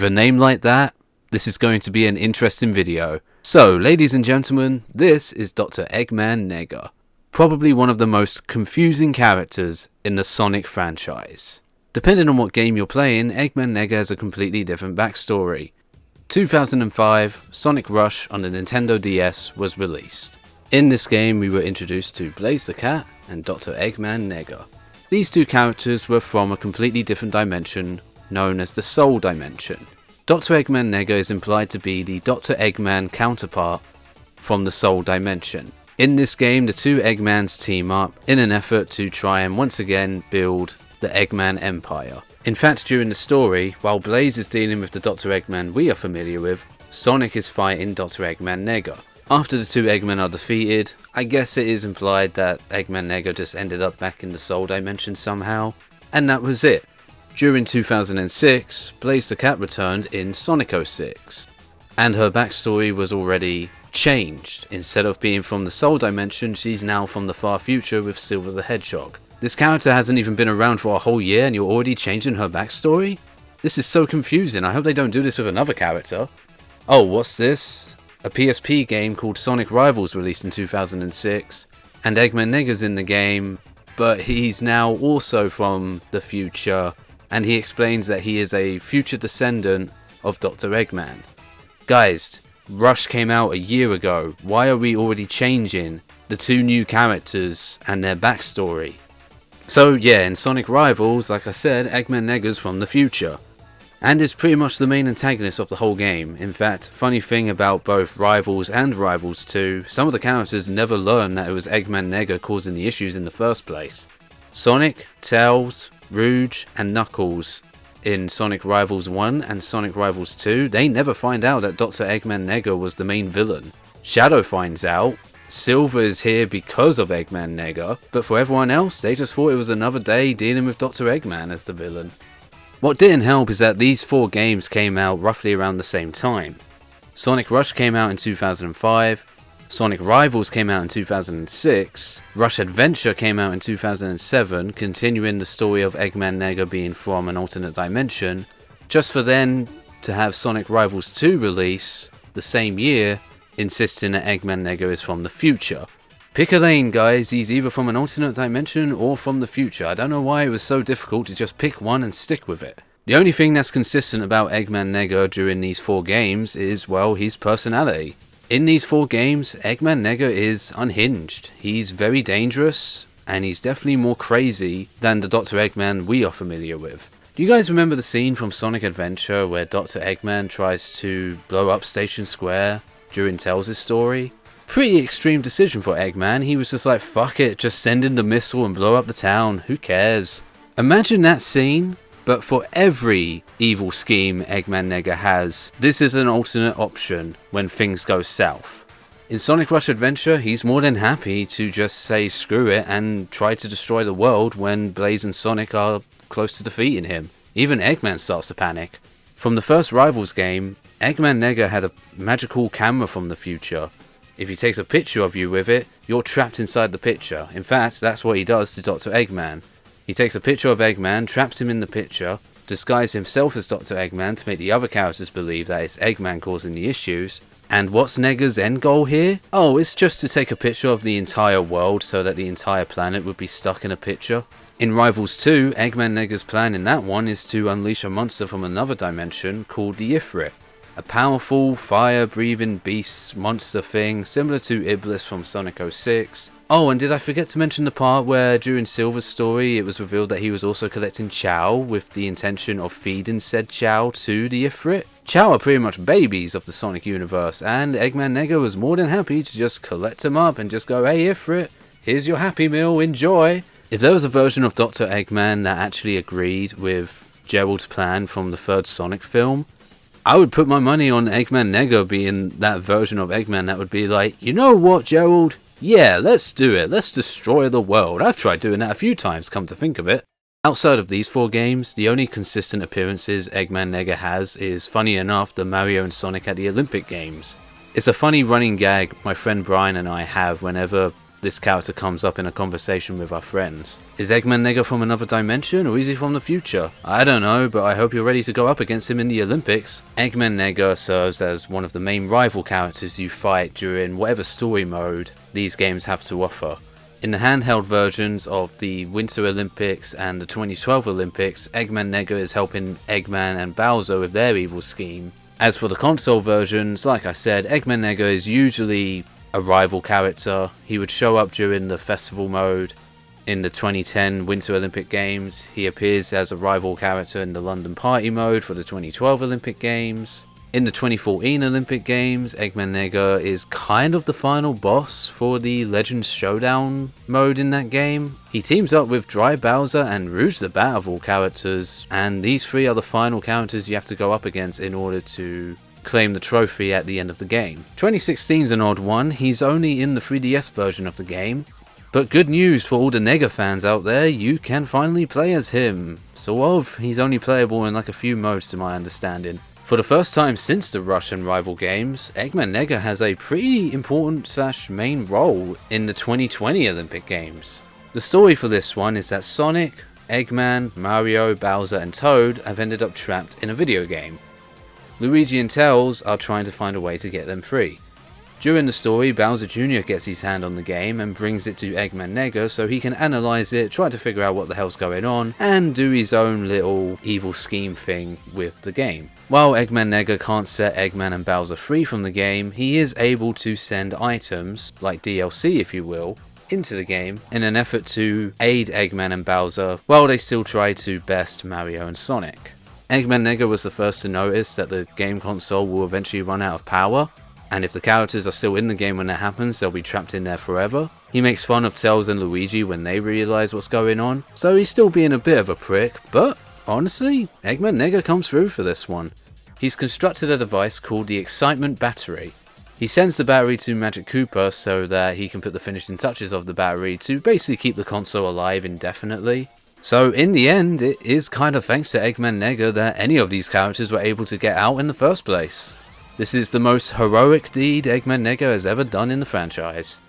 With a name like that, this is going to be an interesting video. So, ladies and gentlemen, this is Dr Eggman Nega, probably one of the most confusing characters in the Sonic franchise. Depending on what game you're playing, Eggman Nega has a completely different backstory. 2005, Sonic Rush on the Nintendo DS was released. In this game we were introduced to Blaze the Cat and Dr Eggman Nega. These two characters were from a completely different dimension known as the Soul Dimension. Dr Eggman Nega is implied to be the Dr Eggman counterpart from the Soul Dimension. In this game, the two Eggmans team up in an effort to try and once again build the Eggman Empire. In fact, during the story, while Blaze is dealing with the Dr Eggman we are familiar with, Sonic is fighting Dr Eggman Nega. After the two Eggmen are defeated, I guess it is implied that Eggman Nega just ended up back in the Soul Dimension somehow, and that was it. During 2006, Blaze the Cat returned in Sonic 06, and her backstory was already changed. Instead of being from the Soul Dimension, she's now from the far future with Silver the Hedgehog. This character hasn't even been around for a whole year and you're already changing her backstory? This is so confusing. I hope they don't do this with another character. Oh, what's this? A PSP game called Sonic Rivals released in 2006, and Eggman Nega's in the game, but he's now also from the future, and he explains that he is a future descendant of Dr. Eggman. Guys, Rush came out a year ago. Why are we already changing the two new characters and their backstory? So yeah, in Sonic Rivals, like I said, Eggman Nega's from the future, and is pretty much the main antagonist of the whole game. In fact, funny thing about both Rivals and Rivals 2, some of the characters never learn that it was Eggman Nega causing the issues in the first place. Sonic, Tails, Rouge and Knuckles in Sonic Rivals 1 and Sonic Rivals 2, they never find out that Dr. Eggman Nega was the main villain. Shadow finds out, Silver is here because of Eggman Nega, but for everyone else, they just thought it was another day dealing with Dr. Eggman as the villain. What didn't help is that these four games came out roughly around the same time. Sonic Rush came out in 2005, Sonic Rivals came out in 2006, Rush Adventure came out in 2007, continuing the story of Eggman Nega being from an alternate dimension, just for then to have Sonic Rivals 2 release the same year, insisting that Eggman Nega is from the future. Pick a lane, guys, he's either from an alternate dimension or from the future. I don't know why it was so difficult to just pick one and stick with it. The only thing that's consistent about Eggman Nega during these four games is, well, his personality. In these four games, Eggman Nega is unhinged. He's very dangerous, and he's definitely more crazy than the Dr. Eggman we are familiar with. Do you guys remember the scene from Sonic Adventure where Dr. Eggman tries to blow up Station Square during Tails' story? Pretty extreme decision for Eggman. He was just like, fuck it, just send in the missile and blow up the town, who cares? Imagine that scene, but for every evil scheme Eggman Nega has, this is an alternate option when things go south. In Sonic Rush Adventure, he's more than happy to just say screw it and try to destroy the world when Blaze and Sonic are close to defeating him. Even Eggman starts to panic. From the first Rivals game, Eggman Nega had a magical camera from the future. If he takes a picture of you with it, you're trapped inside the picture. In fact, that's what he does to Dr. Eggman. He takes a picture of Eggman, traps him in the picture, disguises himself as Dr. Eggman to make the other characters believe that it's Eggman causing the issues. And what's Nega's end goal here? Oh, it's just to take a picture of the entire world so that the entire planet would be stuck in a picture. In Rivals 2, Eggman Nega's plan in that one is to unleash a monster from another dimension called the Ifrit. A powerful, fire-breathing beast monster thing, similar to Iblis from Sonic 06. Oh, and did I forget to mention the part where during Silver's story it was revealed that he was also collecting Chow with the intention of feeding said Chow to the Ifrit? Chow are pretty much babies of the Sonic universe, and Eggman Nega was more than happy to just collect them up and just go, hey Ifrit, here's your Happy Meal, enjoy! If there was a version of Dr. Eggman that actually agreed with Gerald's plan from the third Sonic film, I would put my money on Eggman Nega being that version of Eggman that would be like, you know what, Gerald? Yeah, let's do it. Let's destroy the world. I've tried doing that a few times, come to think of it. Outside of these four games, the only consistent appearances Eggman Nega has is, funny enough, the Mario and Sonic at the Olympic Games. It's a funny running gag my friend Brian and I have whenever this character comes up in a conversation with our friends. Is Eggman Nega from another dimension, or is he from the future? I don't know, but I hope you're ready to go up against him in the Olympics. Eggman Nega serves as one of the main rival characters you fight during whatever story mode these games have to offer. In the handheld versions of the Winter Olympics and the 2012 Olympics, Eggman Nega is helping Eggman and Bowser with their evil scheme. As for the console versions, like I said, Eggman Nega is usually a rival character. He would show up during the festival mode. In the 2010 Winter Olympic Games, he appears as a rival character in the London Party mode for the 2012 Olympic Games. In the 2014 Olympic Games, Eggman Nega is kind of the final boss for the Legends Showdown mode in that game. He teams up with Dry Bowser and Rouge the Bat of all characters, and these three are the final characters you have to go up against in order to claim the trophy at the end of the game. 2016 is an odd one. He's only in the 3DS version of the game. But good news for all the Nega fans out there, you can finally play as him. Sort of. He's only playable in like a few modes to my understanding. For the first time since the Russian rival games, Eggman Nega has a pretty important / main role in the 2020 Olympic Games. The story for this one is that Sonic, Eggman, Mario, Bowser and Toad have ended up trapped in a video game. Luigi and Tails are trying to find a way to get them free. During the story, Bowser Jr. gets his hand on the game and brings it to Eggman Nega so he can analyze it, try to figure out what the hell's going on, and do his own little evil scheme thing with the game. While Eggman Nega can't set Eggman and Bowser free from the game, he is able to send items, like DLC if you will, into the game in an effort to aid Eggman and Bowser while they still try to best Mario and Sonic. Eggman Nega was the first to notice that the game console will eventually run out of power, and if the characters are still in the game when that happens, they'll be trapped in there forever. He makes fun of Tails and Luigi when they realise what's going on, so he's still being a bit of a prick, but honestly, Eggman Nega comes through for this one. He's constructed a device called the Excitement Battery. He sends the battery to Magic Koopa so that he can put the finishing touches of the battery to basically keep the console alive indefinitely. So in the end, it is kind of thanks to Eggman Nega that any of these characters were able to get out in the first place. This is the most heroic deed Eggman Nega has ever done in the franchise.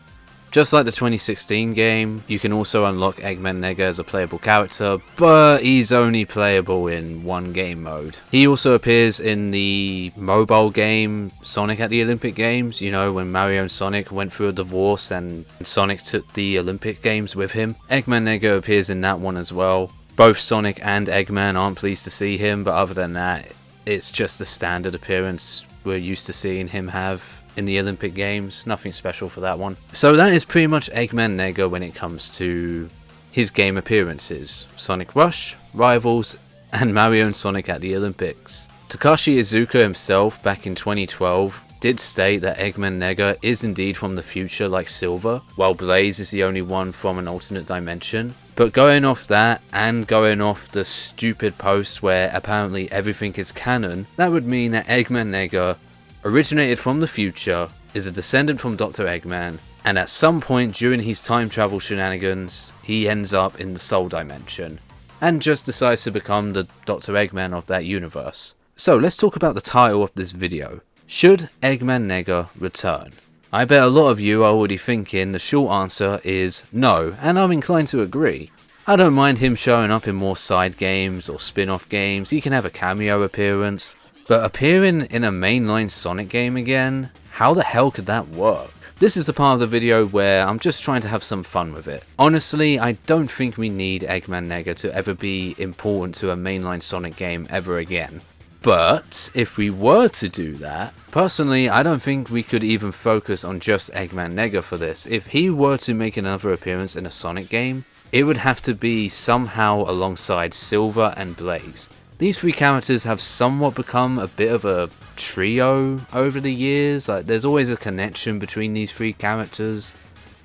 Just like the 2016 game, you can also unlock Eggman Nega as a playable character, but he's only playable in one game mode. He also appears in the mobile game Sonic at the Olympic Games, you know, when Mario and Sonic went through a divorce and Sonic took the Olympic Games with him. Eggman Nega appears in that one as well. Both Sonic and Eggman aren't pleased to see him, but other than that, it's just the standard appearance we're used to seeing him have in the Olympic Games. Nothing special for that one. So that is pretty much Eggman Nega when it comes to his game appearances. Sonic Rush, Rivals, and Mario and Sonic at the Olympics. Takashi Iizuka himself back in 2012 did state that Eggman Nega is indeed from the future like Silver, while Blaze is the only one from an alternate dimension. But going off that, and going off the stupid post where apparently everything is canon, that would mean that Eggman Nega originated from the future, is a descendant from Dr. Eggman, and at some point during his time travel shenanigans, he ends up in the Soul Dimension, and just decides to become the Dr. Eggman of that universe. So let's talk about the title of this video. Should Eggman Nega return? I bet a lot of you are already thinking the short answer is no, and I'm inclined to agree. I don't mind him showing up in more side games or spin-off games, he can have a cameo appearance, but appearing in a mainline Sonic game again? How the hell could that work? This is the part of the video where I'm just trying to have some fun with it. Honestly, I don't think we need Eggman Nega to ever be important to a mainline Sonic game ever again. But if we were to do that, personally I don't think we could even focus on just Eggman Nega for this. If he were to make another appearance in a Sonic game, it would have to be somehow alongside Silver and Blaze. These three characters have somewhat become a bit of a trio over the years. Like, there's always a connection between these three characters,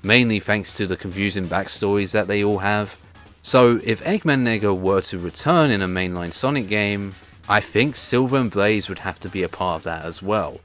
mainly thanks to the confusing backstories that they all have. So if Eggman Nega were to return in a mainline Sonic game, I think Silver and Blaze would have to be a part of that as well.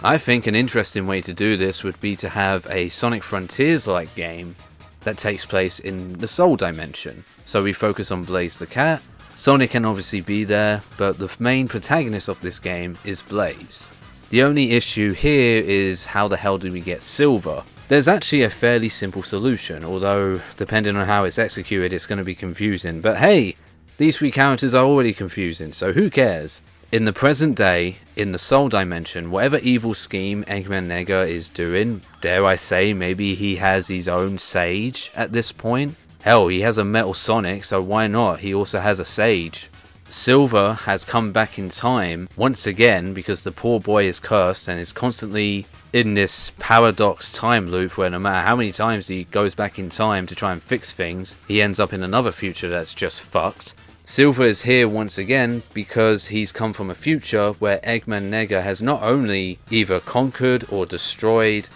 I think an interesting way to do this would be to have a Sonic Frontiers-like game that takes place in the Soul Dimension. So we focus on Blaze the Cat. Sonic can obviously be there, but the main protagonist of this game is Blaze. The only issue here is how the hell do we get Silver? There's actually a fairly simple solution, although depending on how it's executed it's going to be confusing. But hey, these 3 characters are already confusing, so who cares? In the present day, in the Soul Dimension, whatever evil scheme Eggman Nega is doing, dare I say maybe he has his own Sage at this point? Hell, he has a Metal Sonic, so why not? He also has a Sage. Silver has come back in time once again because the poor boy is cursed and is constantly in this paradox time loop where no matter how many times he goes back in time to try and fix things, he ends up in another future that's just fucked. Silver is here once again because he's come from a future where Eggman Nega has not only either conquered or destroyed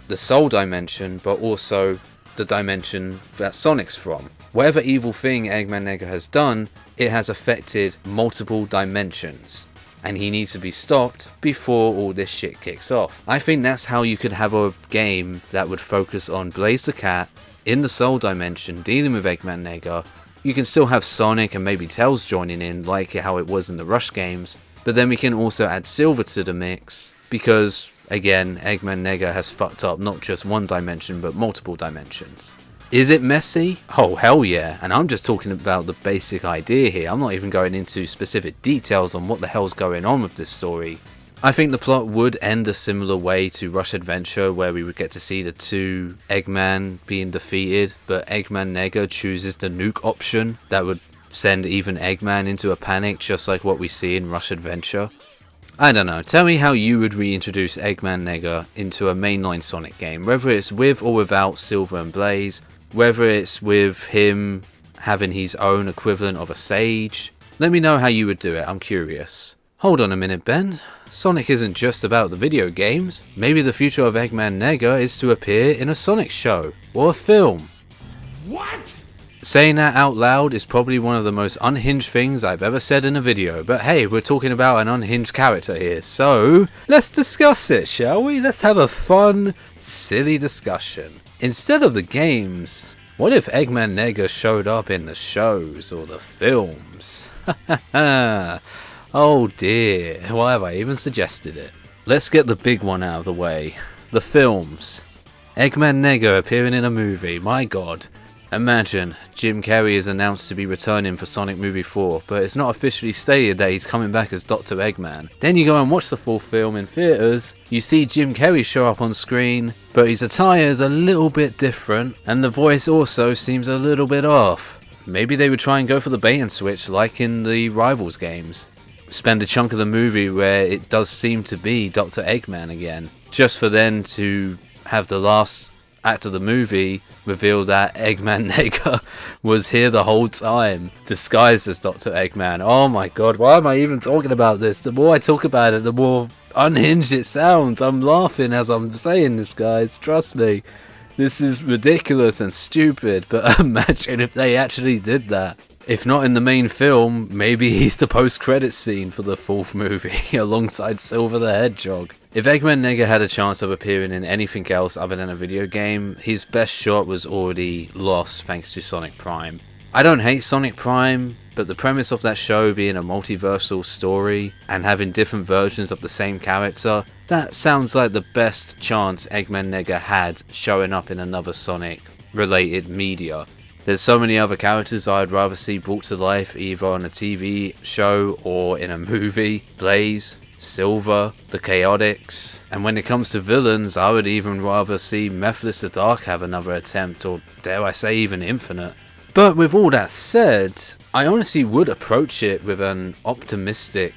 the Soul Dimension, but also the dimension that Sonic's from. Whatever evil thing Eggman Nega has done, it has affected multiple dimensions, and he needs to be stopped before all this shit kicks off. I think that's how you could have a game that would focus on Blaze the Cat in the Soul Dimension dealing with Eggman Nega. You can still have Sonic and maybe Tails joining in like how it was in the Rush games, but then we can also add Silver to the mix because, again, Eggman Nega has fucked up not just one dimension but multiple dimensions. Is it messy? Oh hell yeah, and I'm just talking about the basic idea here. I'm not even going into specific details on what the hell's going on with this story. I think the plot would end a similar way to Rush Adventure, where we would get to see the 2 Eggman being defeated, but Eggman Nega chooses the nuke option that would send even Eggman into a panic, just like what we see in Rush Adventure. I don't know, tell me how you would reintroduce Eggman Nega into a mainline Sonic game, whether it's with or without Silver and Blaze, whether it's with him having his own equivalent of a Sage. Let me know how you would do it, I'm curious. Hold on a minute, Ben. Sonic isn't just about the video games. Maybe the future of Eggman Nega is to appear in a Sonic show or a film. What? Saying that out loud is probably one of the most unhinged things I've ever said in a video, but hey, we're talking about an unhinged character here, so let's discuss it, shall we? Let's have a fun, silly discussion. Instead of the games, what if Eggman Nega showed up in the shows or the films? Oh dear, why have I even suggested it? Let's get the big one out of the way. The films. Eggman Nega appearing in a movie, my god. Imagine, Jim Carrey is announced to be returning for Sonic Movie 4, but it's not officially stated that he's coming back as Dr. Eggman. Then you go and watch the full film in theatres, you see Jim Carrey show up on screen, but his attire is a little bit different, and the voice also seems a little bit off. Maybe they would try and go for the bait and switch like in the Rivals games. Spend a chunk of the movie where it does seem to be Dr. Eggman again, just for then to have the last act of the movie reveal that Eggman Nega was here the whole time, disguised as Dr. Eggman. Oh my god, why am I even talking about this? The more I talk about it, the more unhinged it sounds. I'm laughing as I'm saying this, guys, trust me. This is ridiculous and stupid, but imagine if they actually did that. If not in the main film, maybe he's the post-credits scene for the 4th movie alongside Silver the Hedgehog. If Eggman Nega had a chance of appearing in anything else other than a video game, his best shot was already lost thanks to Sonic Prime. I don't hate Sonic Prime, but the premise of that show being a multiversal story and having different versions of the same character, that sounds like the best chance Eggman Nega had showing up in another Sonic related media. There's so many other characters I'd rather see brought to life either on a TV show or in a movie. Blaze, Silver, the Chaotix, and when it comes to villains, I would even rather see Mephiles the Dark have another attempt, or dare I say even Infinite. But with all that said, I honestly would approach it with an optimistic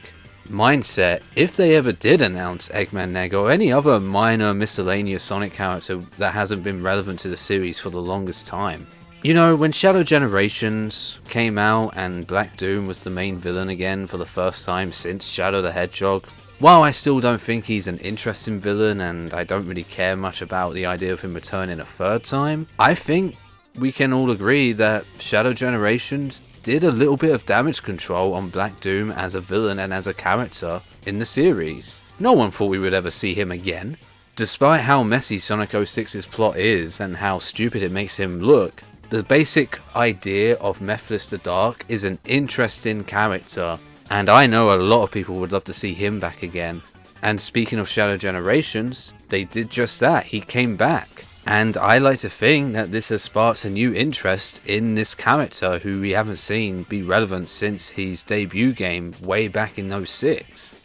mindset if they ever did announce Eggman Nega or any other minor miscellaneous Sonic character that hasn't been relevant to the series for the longest time. You know, when Shadow Generations came out and Black Doom was the main villain again for the first time since Shadow the Hedgehog, while I still don't think he's an interesting villain and I don't really care much about the idea of him returning a 3rd time, I think we can all agree that Shadow Generations did a little bit of damage control on Black Doom as a villain and as a character in the series. No one thought we would ever see him again. Despite how messy Sonic 06's plot is and how stupid it makes him look, the basic idea of Mephiles the Dark is an interesting character, and I know a lot of people would love to see him back again. And speaking of Shadow Generations, they did just that, he came back. And I like to think that this has sparked a new interest in this character who we haven't seen be relevant since his debut game way back in '06.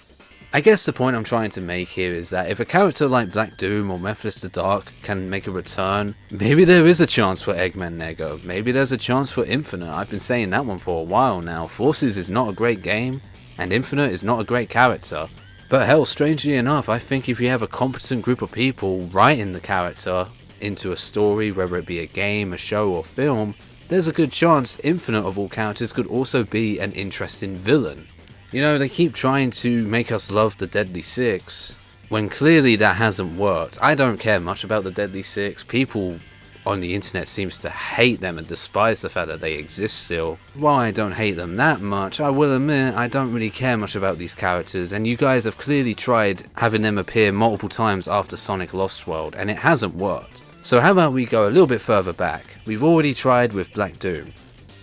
I guess the point I'm trying to make here is that if a character like Black Doom or Mephiles the Dark can make a return, maybe there is a chance for Eggman Nega, maybe there's a chance for Infinite. I've been saying that one for a while now. Forces is not a great game, and Infinite is not a great character. But hell, strangely enough, I think if you have a competent group of people writing the character into a story, whether it be a game, a show or film, there's a good chance Infinite of all characters could also be an interesting villain. You know, they keep trying to make us love the Deadly Six, when clearly that hasn't worked. I don't care much about the Deadly Six. People on the internet seems to hate them and despise the fact that they exist still. While I don't hate them that much, I will admit I don't really care much about these characters, and you guys have clearly tried having them appear multiple times after Sonic Lost World, and it hasn't worked. So how about we go a little bit further back? We've already tried with Black Doom.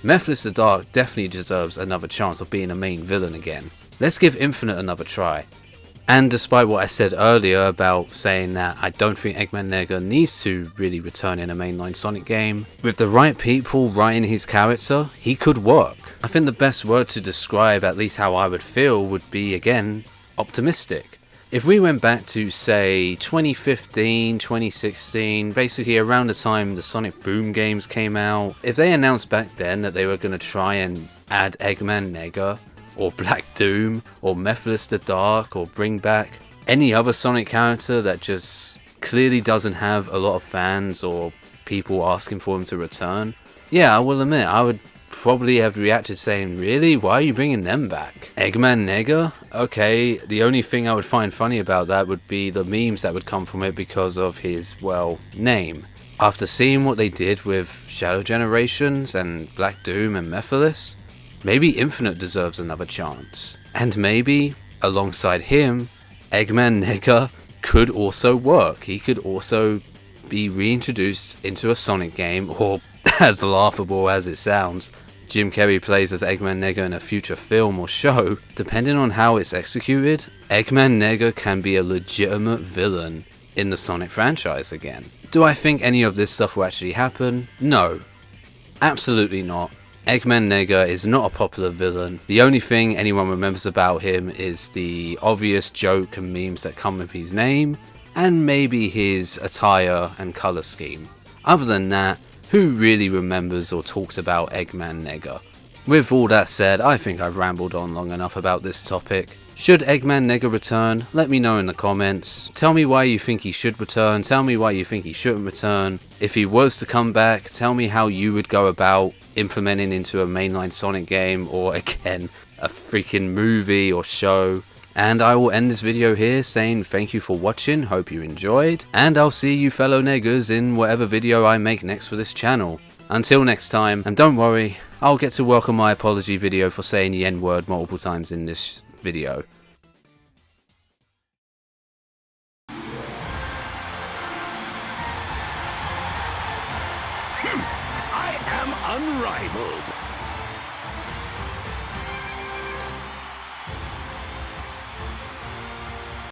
Mephiles the Dark definitely deserves another chance of being a main villain again. Let's give Infinite another try. And despite what I said earlier about saying that I don't think Eggman Nega needs to really return in a mainline Sonic game, with the right people writing his character, he could work. I think the best word to describe at least how I would feel would be, again, optimistic. If we went back to, say, 2015, 2016, basically around the time the Sonic Boom games came out, if they announced back then that they were going to try and add Eggman Nega, or Black Doom, or Mephiles the Dark, or bring back any other Sonic character that just clearly doesn't have a lot of fans or people asking for him to return, yeah, I will admit, I would probably have reacted saying, really? Why are you bringing them back? Eggman Nega? Okay, the only thing I would find funny about that would be the memes that would come from it because of his, well, name. After seeing what they did with Shadow Generations and Black Doom and Mephiles, maybe Infinite deserves another chance. And maybe, alongside him, Eggman Nega could also work. He could also be reintroduced into a Sonic game, or as laughable as it sounds, Jim Carrey plays as Eggman Nega in a future film or show. Depending on how it's executed, Eggman Nega can be a legitimate villain in the Sonic franchise again. Do I think any of this stuff will actually happen? No. Absolutely not. Eggman Nega is not a popular villain. The only thing anyone remembers about him is the obvious joke and memes that come with his name, and maybe his attire and colour scheme. Other than that, who really remembers or talks about Eggman Nega? With all that said, I think I've rambled on long enough about this topic. Should Eggman Nega return? Let me know in the comments. Tell me why you think he should return, tell me why you think he shouldn't return. If he was to come back, tell me how you would go about implementing into a mainline Sonic game, or again, a freaking movie or show. And I will end this video here saying thank you for watching, hope you enjoyed, and I'll see you fellow neggers in whatever video I make next for this channel. Until next time, and don't worry, I'll get to work on my apology video for saying the N-word multiple times in this video. I am unrivaled.